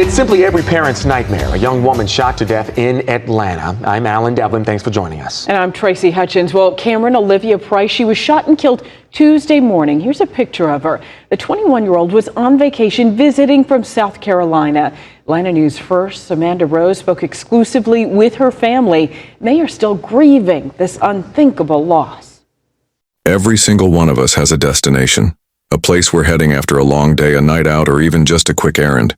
It's simply every parent's nightmare. A young woman shot to death in Atlanta. I'm Alan Devlin. Thanks for joining us. And I'm Tracy Hutchins. Well, Camryn Olivia Price, she was shot and killed Tuesday morning. Here's a picture of her. The 21-year-old was on vacation visiting from South Carolina. Atlanta News First, Amanda Rose spoke exclusively with her family. They are still grieving this unthinkable loss. Every single one of us has a destination, a place we're heading after a long day, a night out, or even just a quick errand.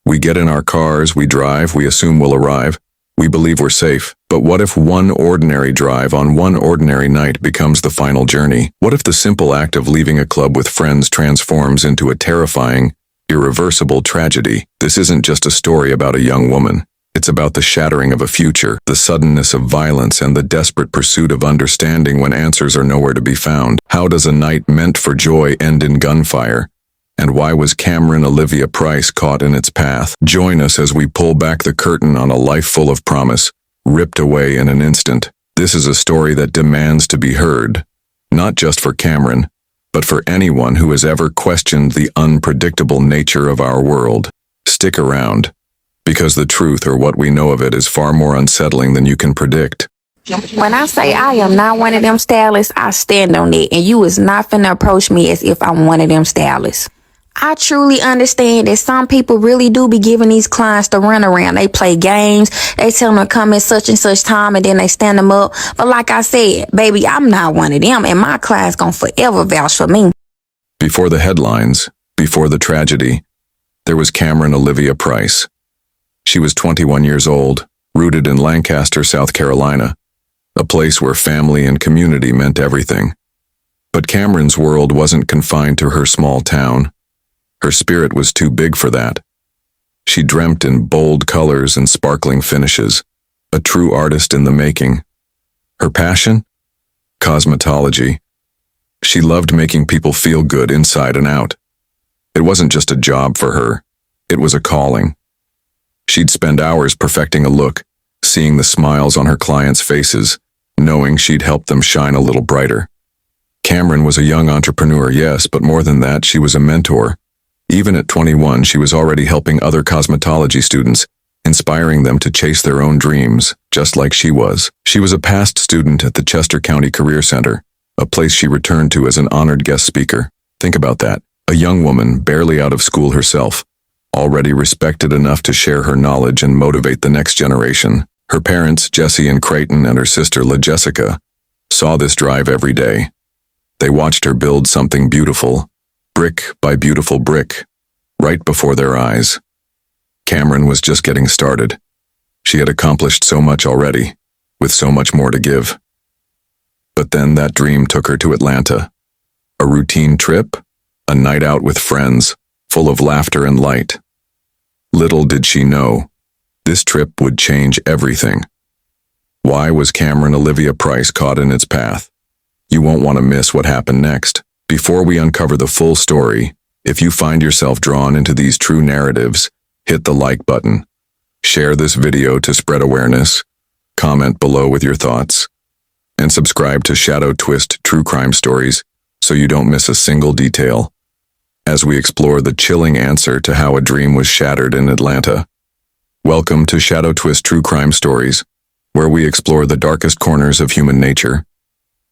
We get in our cars, we drive, we assume we'll arrive. We believe we're safe. But what if one ordinary drive on one ordinary night becomes the final journey? What if the simple act of leaving a club with friends transforms into a terrifying, irreversible tragedy? This isn't just a story about a young woman. It's about the shattering of a future, the suddenness of violence, and the desperate pursuit of understanding when answers are nowhere to be found. How does a night meant for joy end in gunfire? And why was Camryn Olivia Price caught in its path? Join us as we pull back the curtain on a life full of promise, ripped away in an instant. This is a story that demands to be heard, not just for Camryn, but for anyone who has ever questioned the unpredictable nature of our world. Stick around, because the truth, or what we know of it, is far more unsettling than you can predict. When I say I am not one of them stylists, I stand on it, and you is not finna approach me as if I'm one of them stylists. I truly understand that some people really do be giving these clients the runaround. They play games, they tell them to come at such and such time, and then they stand them up. But like I said, baby, I'm not one of them, and my clients gonna forever vouch for me. Before the headlines, before the tragedy, there was Camryn Olivia Price. She was 21 years old, rooted in Lancaster, South Carolina, a place where family and community meant everything. But Camryn's world wasn't confined to her small town. Her spirit was too big for that. She dreamt in bold colors and sparkling finishes, a true artist in the making. Her passion? Cosmetology. She loved making people feel good inside and out. It wasn't just a job for her, it was a calling. She'd spend hours perfecting a look, seeing the smiles on her clients' faces, knowing she'd help them shine a little brighter. Camryn was a young entrepreneur, yes, but more than that, she was a mentor. Even at 21, she was already helping other cosmetology students, inspiring them to chase their own dreams, just like she was. She was a past student at the Chester County Career Center, a place she returned to as an honored guest speaker. Think about that. A young woman, barely out of school herself, already respected enough to share her knowledge and motivate the next generation. Her parents, Jesse and Creighton, and her sister, Jessica, saw this drive every day. They watched her build something beautiful, brick by beautiful brick, right before their eyes. Camryn was just getting started. She had accomplished so much already, with so much more to give. But then that dream took her to Atlanta. A routine trip, a night out with friends, full of laughter and light. Little did she know, this trip would change everything. Why was Camryn Olivia Price caught in its path? You won't want to miss what happened next. Before we uncover the full story, if you find yourself drawn into these true narratives, hit the like button. Share this video to spread awareness. Comment below with your thoughts. And subscribe to Shadow Twist True Crime Stories so you don't miss a single detail as we explore the chilling answer to how a dream was shattered in Atlanta. Welcome to Shadow Twist True Crime Stories, where we explore the darkest corners of human nature.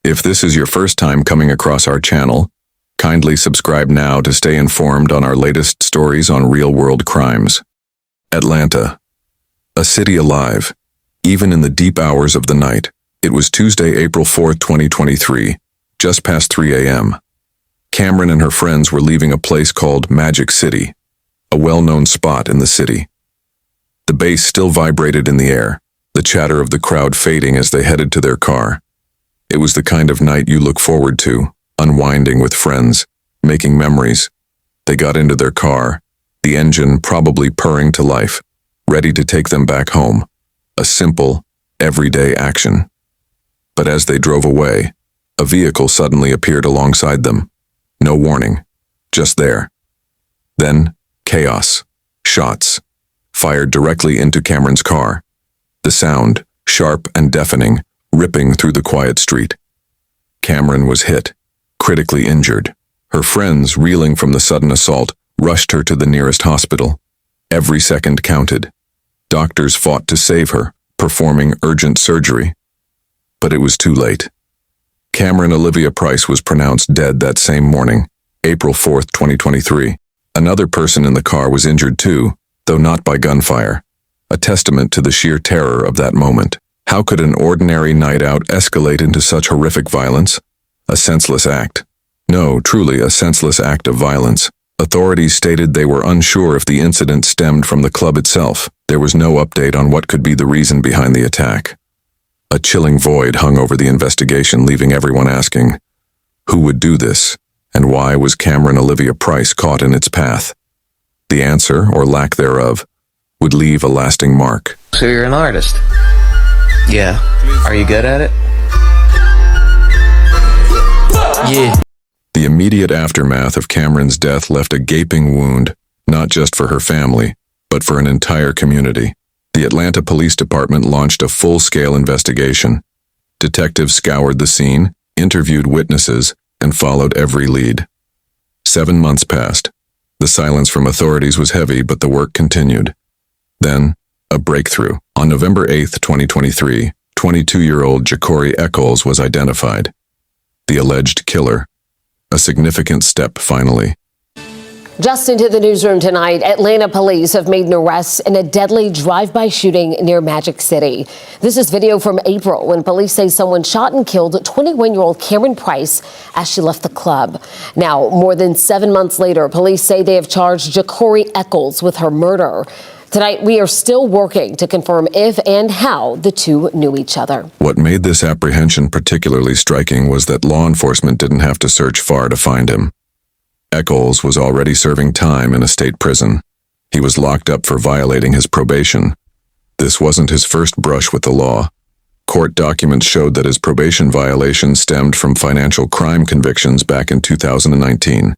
If this is your first time coming across our channel, kindly subscribe now to stay informed on our latest stories on real-world crimes. Atlanta, a city alive, even in the deep hours of the night. It was Tuesday, April 4, 2023, just past 3 a.m. Camryn and her friends were leaving a place called Magic City, a well-known spot in the city. The bass still vibrated in the air, the chatter of the crowd fading as they headed to their car. It was the kind of night you look forward to, unwinding with friends, making memories. They got into their car, the engine probably purring to life, ready to take them back home. A simple, everyday action. But as they drove away, a vehicle suddenly appeared alongside them. No warning, just there. Then, chaos, shots, fired directly into Camryn's car. The sound, sharp and deafening, ripping through the quiet street. Camryn was hit, critically injured. Her friends, reeling from the sudden assault, rushed her to the nearest hospital. Every second counted. Doctors fought to save her, performing urgent surgery. But it was too late. Camryn Olivia Price was pronounced dead that same morning, April 4, 2023. Another person in the car was injured too, though not by gunfire, a testament to the sheer terror of that moment. How could an ordinary night out escalate into such horrific violence? A senseless act. No, truly a senseless act of violence. Authorities stated they were unsure if the incident stemmed from the club itself. There was no update on what could be the reason behind the attack. A chilling void hung over the investigation, leaving everyone asking, who would do this, and why was Camryn Olivia Price caught in its path? The answer, or lack thereof, would leave a lasting mark. So you're an artist? Yeah. Are you good at it? Yeah. The immediate aftermath of Camryn's death left a gaping wound, not just for her family, but for an entire community. The Atlanta Police Department launched a full-scale investigation. Detectives scoured the scene, interviewed witnesses, and followed every lead. 7 months passed. The silence from authorities was heavy, but the work continued. Then, a breakthrough. On November 8, 2023, 22-year-old Ja'Cory Echols was identified. The alleged killer. A significant step, finally. Just into the newsroom tonight, Atlanta police have made an arrest in a deadly drive-by shooting near Magic City. This is video from April when police say someone shot and killed 21-year-old Camryn Price as she left the club. Now, more than 7 months later, police say they have charged Ja'Cory Echols with her murder. Tonight, we are still working to confirm if and how the two knew each other. What made this apprehension particularly striking was that law enforcement didn't have to search far to find him. Echols was already serving time in a state prison. He was locked up for violating his probation. This wasn't his first brush with the law. Court documents showed that his probation violation stemmed from financial crime convictions back in 2019.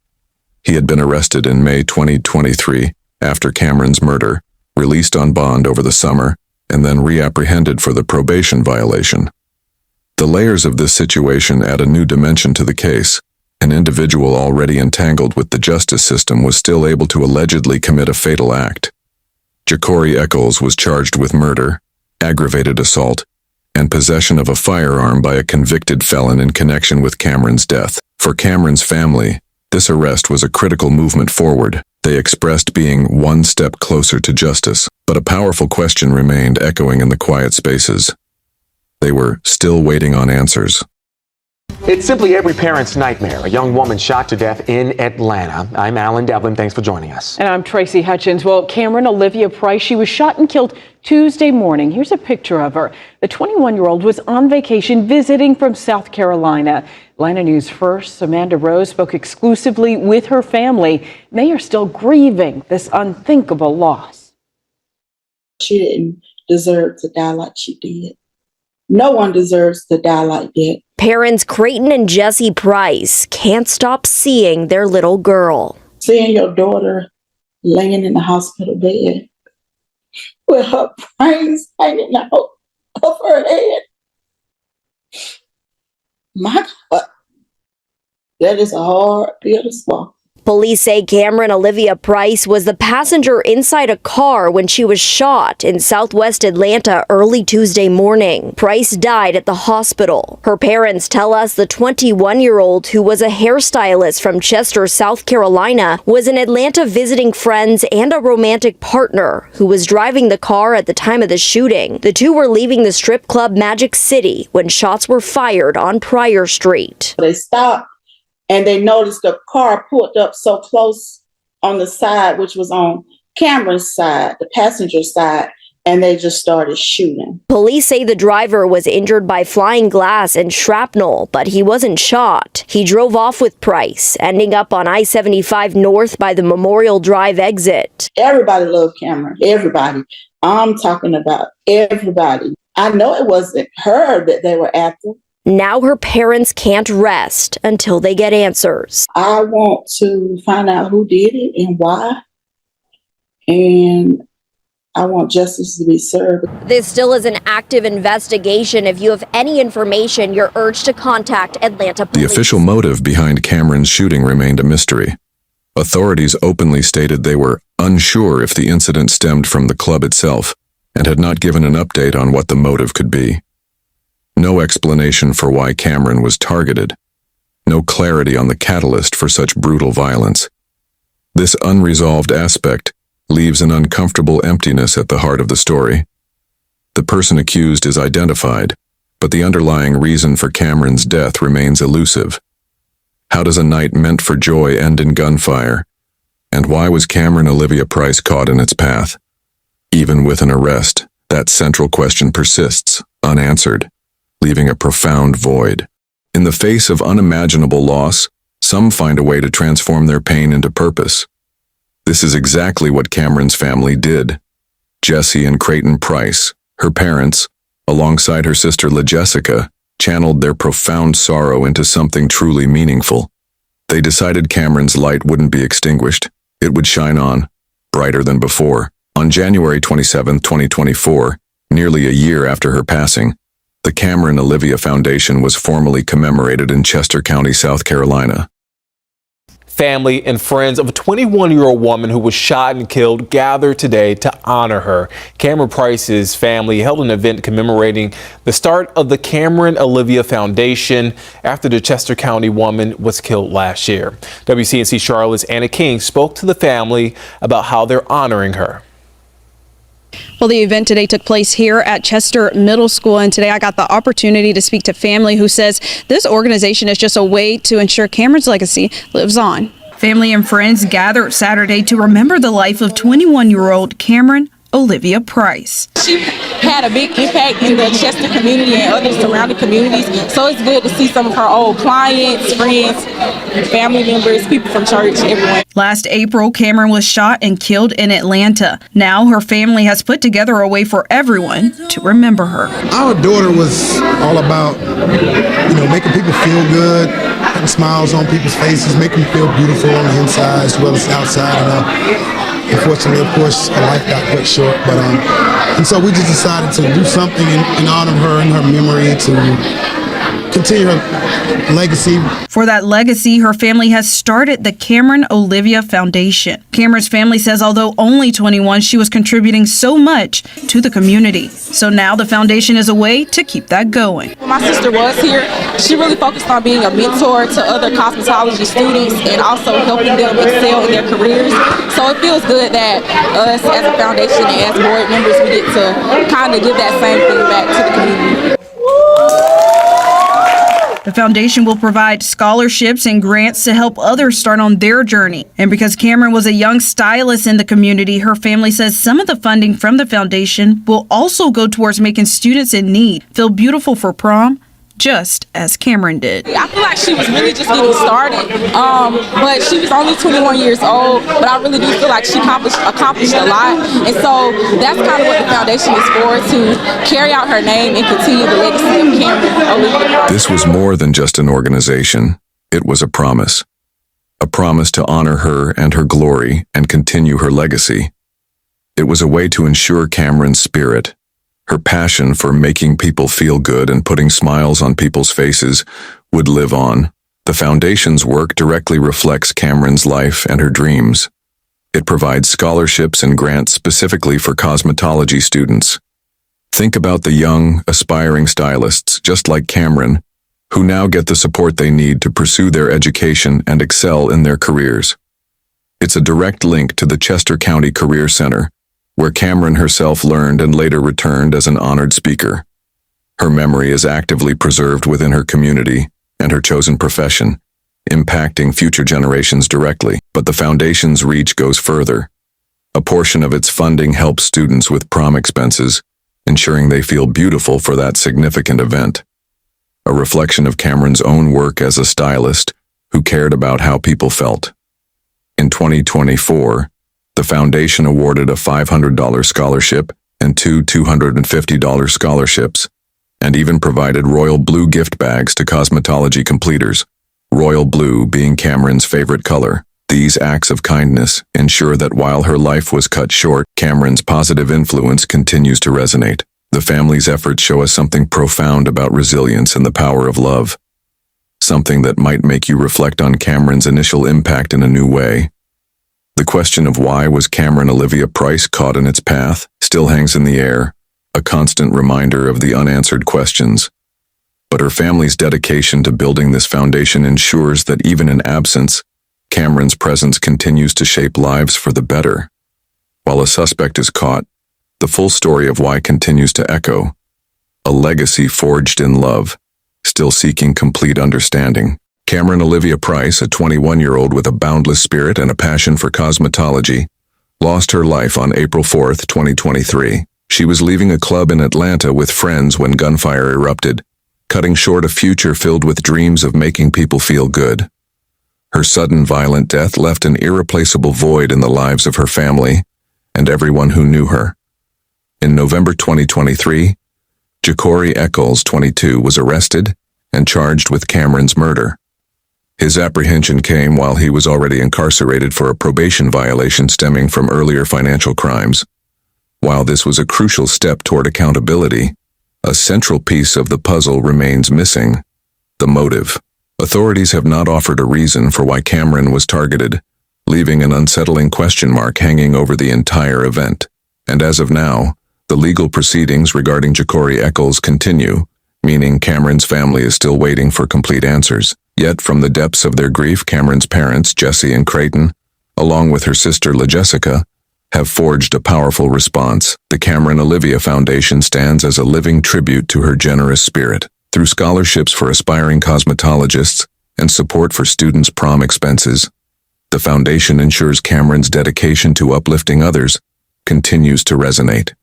He had been arrested in May 2023 after Camryn's murder, released on bond over the summer, and then reapprehended for the probation violation. The layers of this situation add a new dimension to the case. An individual already entangled with the justice system was still able to allegedly commit a fatal act. Ja'Cory Echols was charged with murder, aggravated assault, and possession of a firearm by a convicted felon in connection with Camryn's death. For Camryn's family, this arrest was a critical movement forward. They expressed being one step closer to justice, but a powerful question remained echoing in the quiet spaces. They were still waiting on answers. It's simply every parent's nightmare. A young woman shot to death in Atlanta. I'm Alan Devlin. Thanks for joining us. And I'm Tracy Hutchins. Well, Camryn Olivia Price, she was shot and killed Tuesday morning. Here's a picture of her. The 21-year-old was on vacation visiting from South Carolina. Atlanta News First, Amanda Rose spoke exclusively with her family. They are still grieving this unthinkable loss. She didn't deserve to die like she did. No one deserves to die like that. Parents Creighton and Jesse Price can't stop seeing their little girl. Seeing your daughter laying in the hospital bed with her brains hanging out of her head. My God, that is a hard pill to swallow. Police say Camryn Olivia Price was the passenger inside a car when she was shot in southwest Atlanta early Tuesday morning. Price died at the hospital. Her parents tell us the 21-year-old, who was a hairstylist from Chester, South Carolina, was in Atlanta visiting friends and a romantic partner who was driving the car at the time of the shooting. The two were leaving the strip club Magic City when shots were fired on Pryor Street. They stopped. And they noticed the car pulled up so close on the side, which was on Camryn's side, the passenger side, and they just started shooting. Police say the driver was injured by flying glass and shrapnel, but he wasn't shot. He drove off with Price, ending up on I-75 North by the Memorial Drive exit. Everybody loved Camryn. Everybody. I'm talking about everybody. I know it wasn't her that they were after. Now her parents can't rest until they get answers. I want to find out who did it and why. And I want justice to be served. This still is an active investigation. If you have any information, you're urged to contact Atlanta Police. The official motive behind Camryn's shooting remained a mystery. Authorities openly stated they were unsure if the incident stemmed from the club itself and had not given an update on what the motive could be. No explanation for why Camryn was targeted. No clarity on the catalyst for such brutal violence. This unresolved aspect leaves an uncomfortable emptiness at the heart of the story. The person accused is identified, but the underlying reason for Camryn's death remains elusive. How does a night meant for joy end in gunfire? And why was Camryn Olivia Price caught in its path? Even with an arrest, that central question persists, unanswered, leaving a profound void. In the face of unimaginable loss, some find a way to transform their pain into purpose. This is exactly what Camryn's family did. Jessie and Creighton Price, her parents, alongside her sister LaJessica, channeled their profound sorrow into something truly meaningful. They decided Camryn's light wouldn't be extinguished. It would shine on, brighter than before. On January 27, 2024, nearly a year after her passing, the Camryn Olivia Foundation was formally commemorated in Chester County, South Carolina. Family and friends of a 21-year-old woman who was shot and killed gathered today to honor her. Camryn Price's family held an event commemorating the start of the Camryn Olivia Foundation after the Chester County woman was killed last year. WCNC Charlotte's Anna King spoke to the family about how they're honoring her. Well, the event today took place here at Chester Middle School, and today I got the opportunity to speak to family who says this organization is just a way to ensure Camryn's legacy lives on. Family and friends gathered Saturday to remember the life of 21-year-old Camryn Olivia Price. She had a big impact in the Chester community and other surrounding communities, so it's good to see some of her old clients, friends, family members, people from church, everyone. Last April, Camryn was shot and killed in Atlanta. Now her family has put together a way for everyone to remember her. Our daughter was all about, making people feel good, putting smiles on people's faces, making them feel beautiful on the inside as well as the outside. Unfortunately, of course, her life got cut short, and so we just decided to do something in honor of her and her memory to continue her legacy. For that legacy, her family has started the Camryn Olivia Foundation. Camryn's family says although only 21, she was contributing so much to the community. So now the foundation is a way to keep that going. When my sister was here, she really focused on being a mentor to other cosmetology students and also helping them excel in their careers. So it feels good that us as a foundation and as board members, we get to kind of give that same thing back to the community. The foundation will provide scholarships and grants to help others start on their journey. And because Camryn was a young stylist in the community, her family says some of the funding from the foundation will also go towards making students in need feel beautiful for prom, just as Camryn did. I feel like she was really just getting started, but she was only 21 years old, but I really do feel like she accomplished a lot. And so that's kind of what the foundation is for, to carry out her name and continue the legacy of Camryn Olivia. This was more than just an organization. It was a promise. A promise to honor her and her glory and continue her legacy. It was a way to ensure Camryn's spirit, her passion for making people feel good and putting smiles on people's faces, would live on. The foundation's work directly reflects Camryn's life and her dreams. It provides scholarships and grants specifically for cosmetology students. Think about the young, aspiring stylists, just like Camryn, who now get the support they need to pursue their education and excel in their careers. It's a direct link to the Chester County Career Center, where Camryn herself learned and later returned as an honored speaker. Her memory is actively preserved within her community and her chosen profession, impacting future generations directly. But the foundation's reach goes further. A portion of its funding helps students with prom expenses, ensuring they feel beautiful for that significant event. A reflection of Camryn's own work as a stylist who cared about how people felt. In 2024, the foundation awarded a $500 scholarship and two $250 scholarships, and even provided royal blue gift bags to cosmetology completers, royal blue being Camryn's favorite color. These acts of kindness ensure that while her life was cut short, Camryn's positive influence continues to resonate. The family's efforts show us something profound about resilience and the power of love. Something that might make you reflect on Camryn's initial impact in a new way. The question of why was Camryn Olivia Price caught in its path still hangs in the air, a constant reminder of the unanswered questions. But her family's dedication to building this foundation ensures that even in absence, Camryn's presence continues to shape lives for the better. While a suspect is caught, the full story of why continues to echo. A legacy forged in love, still seeking complete understanding. Camryn Olivia Price, a 21-year-old with a boundless spirit and a passion for cosmetology, lost her life on April 4, 2023. She was leaving a club in Atlanta with friends when gunfire erupted, cutting short a future filled with dreams of making people feel good. Her sudden violent death left an irreplaceable void in the lives of her family and everyone who knew her. In November 2023, Jacory Eccles, 22, was arrested and charged with Camryn's murder. His apprehension came while he was already incarcerated for a probation violation stemming from earlier financial crimes. While this was a crucial step toward accountability, a central piece of the puzzle remains missing: the motive. Authorities have not offered a reason for why Camryn was targeted, leaving an unsettling question mark hanging over the entire event. And as of now, the legal proceedings regarding Jacory Eccles continue, meaning Camryn's family is still waiting for complete answers. Yet from the depths of their grief, Camryn's parents, Jesse and Creighton, along with her sister LaJessica, have forged a powerful response. The Camryn Olivia Foundation stands as a living tribute to her generous spirit. Through scholarships for aspiring cosmetologists and support for students' prom expenses, the foundation ensures Camryn's dedication to uplifting others continues to resonate,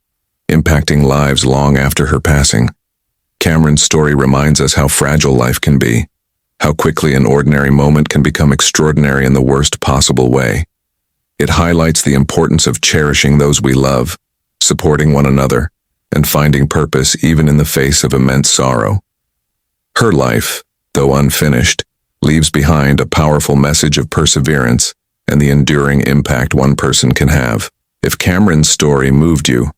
impacting lives long after her passing. Camryn's story reminds us how fragile life can be, how quickly an ordinary moment can become extraordinary in the worst possible way. It highlights the importance of cherishing those we love, supporting one another, and finding purpose even in the face of immense sorrow. Her life, though unfinished, leaves behind a powerful message of perseverance and the enduring impact one person can have. If Camryn's story moved you,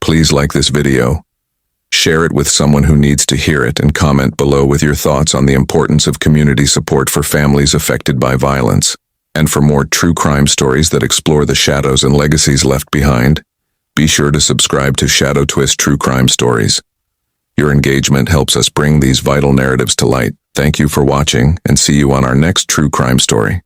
please like this video, share it with someone who needs to hear it, and comment below with your thoughts on the importance of community support for families affected by violence. And for more true crime stories that explore the shadows and legacies left behind, be sure to subscribe to Shadow Twist True Crime Stories. Your engagement helps us bring these vital narratives to light. Thank you for watching, and see you on our next true crime story.